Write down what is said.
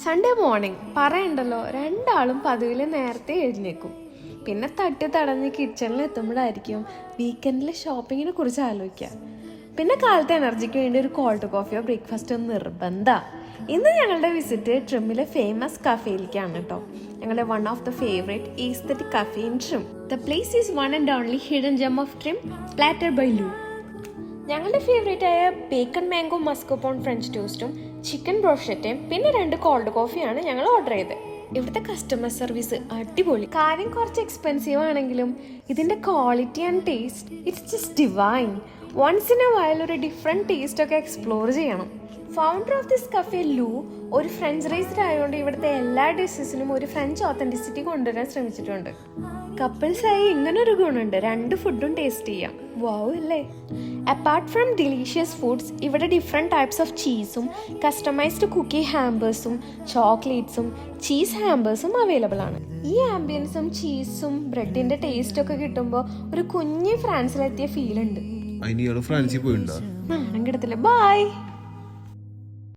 Sunday morning പറയണ്ടല്ലോ, രണ്ടാളും പതിവിൽ നേരത്തെ എഴുന്നേക്കും. പിന്നെ തട്ടി തടഞ്ഞ് കിച്ചണിൽ എത്തുമ്പോഴായിരിക്കും വീക്കെൻഡിലെ ഷോപ്പിങ്ങിനെ കുറിച്ച് ആലോചിക്കുക. പിന്നെ കാലത്തെ എനർജിക്ക് വേണ്ടി ഒരു കോൾഡ് കോഫിയോ ബ്രേക്ക്ഫാസ്റ്റോ നിർബന്ധമാണ്. ഇന്ന് ഞങ്ങളുടെ വിസിറ്റ് ട്രിമ്മിലെ ഫേമസ് കഫേയിലേക്കാണ് കേട്ടോ. ഞങ്ങളുടെ one of the favourite aesthetic cafe in ട്രിം. The place is one and only hidden gem of ട്രിം, പ്ലാറ്റർ ബൈ ലൂ. ഞങ്ങളുടെ ഫേവറേറ്റ് ആയ ബേക്കൺ മാംഗോ മസ്കോപോൺ ഫ്രഞ്ച് ടോസ്റ്റും ചിക്കൻ ബ്രോഷറ്റും പിന്നെ 2 കോൾഡ് കോഫിയാണ് ഞങ്ങൾ ഓർഡർ ചെയ്തത്. ഇവിടുത്തെ കസ്റ്റമർ സർവീസ് അടിപൊളി. കാര്യം കുറച്ച് എക്സ്പെൻസീവ് ആണെങ്കിലും ഇതിന്റെ quality and taste it's just divine. Once in a while ഒരു ഡിഫറെൻറ്റ് ടേസ്റ്റ് ഒക്കെ എക്സ്പ്ലോർ ചെയ്യണം. Founder of this cafe Lou ഒരു ഫ്രഞ്ച് റൈസ്ഡ് ആയതുകൊണ്ട് ഇവിടുത്തെ എല്ലാ ഡിഷസിനും ഒരു ഫ്രഞ്ച് ഓത്തന്റിസിറ്റി കൊണ്ടുവരാൻ ശ്രമിച്ചിട്ടുണ്ട്. കപ്പിൾസായി ഇങ്ങനൊരു ഗുണമുണ്ട്, 2 ഫുഡും ടേസ്റ്റ് ചെയ്യാം. വാവ് അല്ലേ? അപ്പാർട്ട് ഫ്രം ഡിലീഷ്യസ് ഫുഡ്സ്, ഇവിടെ ഡിഫറെൻറ്റ് ടൈപ്സ് ഓഫ് ചീസും കസ്റ്റമൈസ്ഡ് കുക്കി ഹാമ്പേഴ്സും ചോക്ലേറ്റ്സും ചീസ് ഹാമ്പേഴ്സും അവൈലബിൾ ആണ്. ഈ ആംബിയൻസും ചീസും ബ്രെഡിന്റെ ടേസ്റ്റ് ഒക്കെ കിട്ടുമ്പോൾ ഒരു കുഞ്ഞ് ഫ്രാൻസിലെത്തിയ ഫീൽ ഉണ്ട്. ഫ്രാൻസിൽ പോയിണ്ടോ? കിടത്തില്ല. ബൈ.